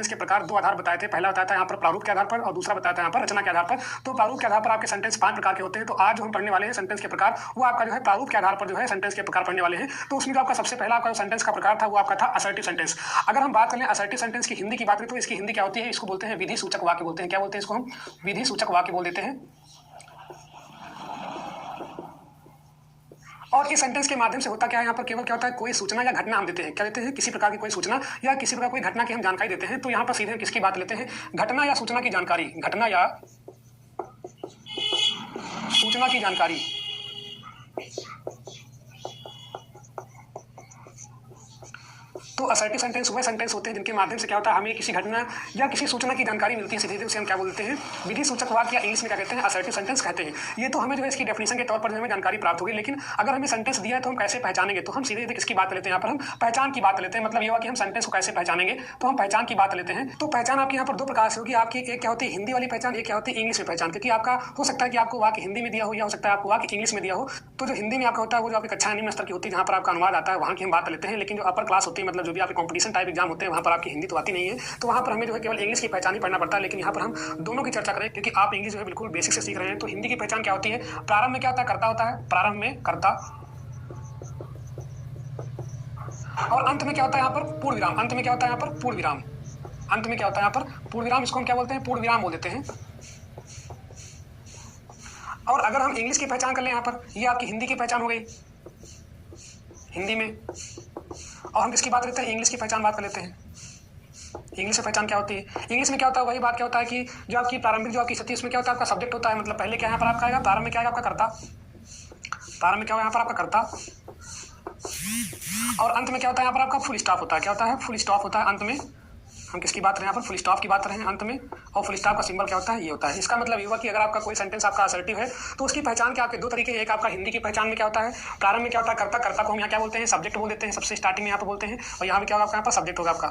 Sentence के प्रकार दो आधार बताए थे। पहला बताया था यहाँ पर प्रारूप के आधार पर और दूसरा बताया था यहाँ पर रचना के आधार पर। तो प्रारूप के आधार पर आपके सेंटेंस 5 प्रकार के होते हैं। तो आज जो हम पढ़ने वाले हैं सेंटेंस के प्रकार, वो आपका जो है प्रारूप के आधार पर जो है सेंटेंस के प्रकार पढ़ने वाले हैं। तो उसमें जो आपका सबसे पहला आपका सेंटेंस का प्रकार था वो आपका था असर्टिव सेंटेंस। अगर हम बात करें असर्टिव सेंटेंस की हिंदी की बात करें तो इसकी हिंदी क्या होती है, इसको बोलते हैं विधि सूचक वाक्य बोलते हैं। क्या बोलते हैं इसको हम? विधि सूचक वाक्य बोल देते हैं। और इस सेंटेंस के माध्यम से होता क्या है, यहाँ पर केवल क्या होता है, कोई सूचना या घटना हम देते हैं। क्या देते हैं? किसी प्रकार की कोई सूचना या किसी प्रकार कोई घटना की हम जानकारी देते हैं। तो यहाँ पर सीधे हम किसकी बात लेते हैं? घटना या सूचना की जानकारी। घटना या सूचना की जानकारी। तो असर्टिव सेंटेंस वह सेंटेंस होते हैं जिनके माध्यम से क्या होता है, हमें किसी घटना या किसी सूचना की जानकारी मिलती है सीधे, उसे हम क्या बोलते हैं? विधि सूचक वाक्य, या इंग्लिश में क्या कहते हैं? असर्टिव सेंटेंस कहते हैं। ये तो हमें जो है इसकी डेफिनेशन के तौर पर जो हमें जानकारी प्राप्त होगी, लेकिन अगर हमें सेंटेंस दिया है तो हम कैसे पहचानेंगे? तो हम सीधे किसकी बात लेते हैं? यहाँ पर हम पहचान की बात लेते हैं। मतलब ये हुआ कि हम सेंटेंस को कैसे पहचानेंगे, तो हम पहचान की बात लेते हैं। तो पहचान आपकी यहाँ पर दो प्रकार से होगी। आपकी एक क्या होती है हिंदी वाली पहचान, एक क्या होती है इंग्लिश में पहचान। क्योंकि आपका हो सकता है कि आपको वाक्य हिंदी में दिया हो या हो सकता है आपको वाक्य इंग्लिश में दिया हो। तो जो हिंदी में आपका होता है वो जो आपकी कक्षा निम्न स्तर की होती है, जहाँ पर आपका अनुवाद आता है, वहाँ की हम बात लेते हैं। लेकिन जो अपर क्लास होती है, मतलब जो भी आपके कॉम्पिटिशन टाइप एग्जाम होते हैं, वहाँ पर आपकी हिंदी तो आती नहीं है। तो वहाँ पर हमें जो है केवल इंग्लिश की पहचान ही पढ़ना पड़ता है। लेकिन यहाँ पर हम दोनों की चर्चा करें, क्योंकि आप इंग्लिश जो है बिल्कुल बेसिक से सीख रहे हैं। तो हिंदी की पहचान क्या होती है? प्रारंभ में क्या होता है? कर्ता होता है। प्रारंभ में कर्ता, और अंत में क्या होता है? यहाँ पर पूर्ण विराम। अंत में क्या होता है? यहाँ पर पूर्ण विराम। अंत में क्या होता है? यहाँ पर पूर्ण विराम। इसको हम क्या बोलते हैं? पूर्ण विराम बोल देते हैं। और अगर हम इंग्लिश की पहचान कर लें यहाँ पर, ये आपकी हिंदी की पहचान हो गई हिंदी में। और हम किसकी बात करते हैं? इंग्लिश की पहचान बात कर लेते हैं। इंग्लिश में पहचान क्या होती है? इंग्लिश में क्या होता है? वही बात क्या होता है कि जो आपकी प्रारंभिक जो आपकी स्थिति, उसमें क्या होता है? आपका सब्जेक्ट होता है। मतलब पहले क्या यहाँ पर आपका आएगा? प्रारंभ में क्या आएगा? आपका कर्ता। प्रारंभ में क्या होगा यहाँ पर? आपका कर्ता। और अंत में क्या होता है? यहाँ पर आपका फुल स्टॉप होता है। क्या होता है? फुल स्टॉप होता है अंत में। हम किसकी बात करें यहाँ पर? फुल स्टॉप की बात कर रहे हैं अंत में। और फुल स्टॉप का सिंबल क्या होता है? ये होता है। इसका मतलब ये हुआ कि अगर आपका कोई सेंटेंस आपका असर्टिव है तो उसकी पहचान क्या आपके दो तरीके। एक आपका हिंदी की पहचान में क्या होता है? प्रारंभ में क्या होता है? कर्ता। कर्ता को हम यहाँ क्या बोलते हैं? सब्जेक्ट बोल देते हैं। सबसे स्टार्टिंग में यहाँ पर बोलते हैं। और यहाँ पे क्या होगा? आपका यहाँ पर सब्जेक्ट होगा आपका।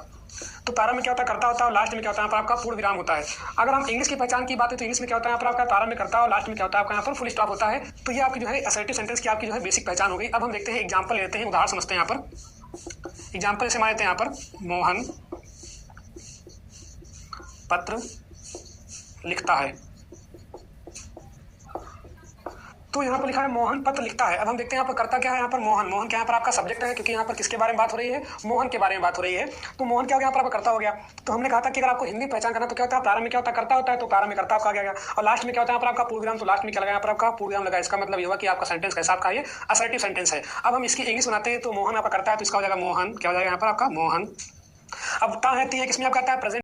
तो प्रारंभ में क्या होता है? कर्ता होता है। और लास्ट में क्या होता है? यहाँ पर आपका पूर्ण विराम होता है। अगर हम इंग्लिश की पहचान की बात है तो इंग्लिश में क्या होता है? यहाँ पर आपका प्रारंभ में कर्ता और लास्ट में क्या होता है? आपका यहाँ पर फुल स्टॉप होता है। तो ये आपकी जो है असर्टिव सेंटेंस की आपकी जो है बेसिक पहचान हो गई। अब हम देखते हैं एग्जाम्पल लेते हैं, उदाहरण समझते हैं। यहाँ पर एग्जाम्पल जैसे मान लेते हैं यहाँ पर मोहन पत्र लिखता है। तो यहाँ पर लिखा है मोहन पत्र लिखता है। अब हम देखते हैं यहाँ पर कर्ता क्या है? यहाँ पर मोहन। मोहन क्या यहाँ पर आपका सब्जेक्ट है, क्योंकि यहाँ पर किसके बारे में बात हो रही है? मोहन के बारे में बात हो रही है। तो मोहन क्या हो गया? यहाँ पर आपका कर्ता हो गया। तो हमने कहा था कि अगर आपको हिंदी पहचान करना तो क्या होता है? प्रारंभ में क्या होता है? कर्ता होता है। तो प्रारंभ में कर्ता आपका आ गया। और लास्ट में क्या होता है? यहाँ पर आपका पूर्ण विराम। तो लास्ट में क्या लगा? यहाँ पर आपका पूर्ण विराम लगा। इसका मतलब ये हुआ कि आपका सेंटेंस कैसा? आपका ये असर्टिव सेंटेंस है। अब हम इसकी इंग्लिश बनाते हैं। तो मोहन आपका करता है, तो इसका हो जाएगा मोहन। क्या हो जाएगा यहाँ पर? आपका मोहन। अब है किसमें आपका आता है? प्रेजेंट